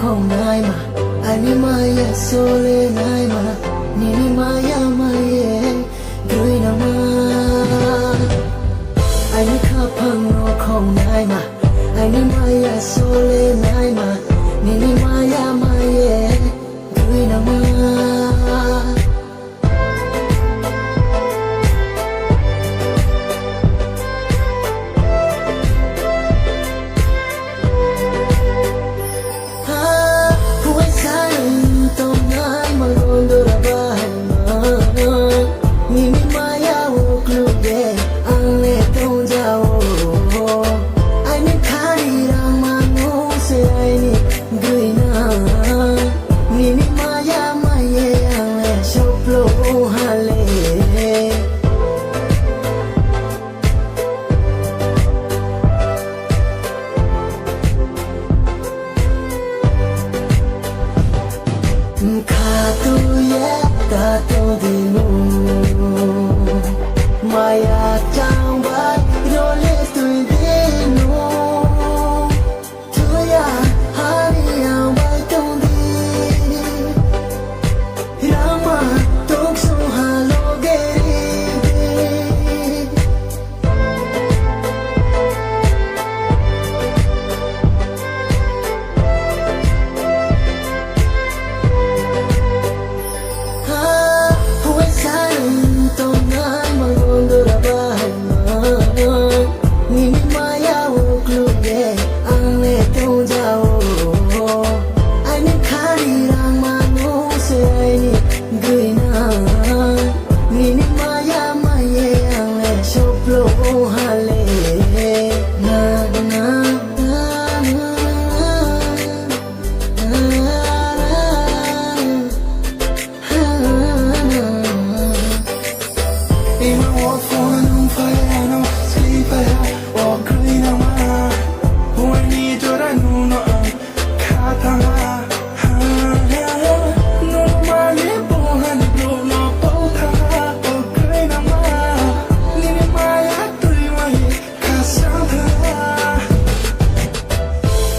Không ai mà anh mai ya sole nai mà ni maya mai gửi nào mà anh khắp phăng nó không ai mà anh mai ya sole nai mà ni maya mai gửi nào mà Maya down by your lips to the no to ya hari ang bay tong di rama tong so halo geri ha huwag sa'yo tong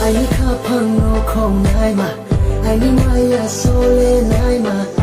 anh khắp phăng nó không ai mà anh mai ya sole nai mà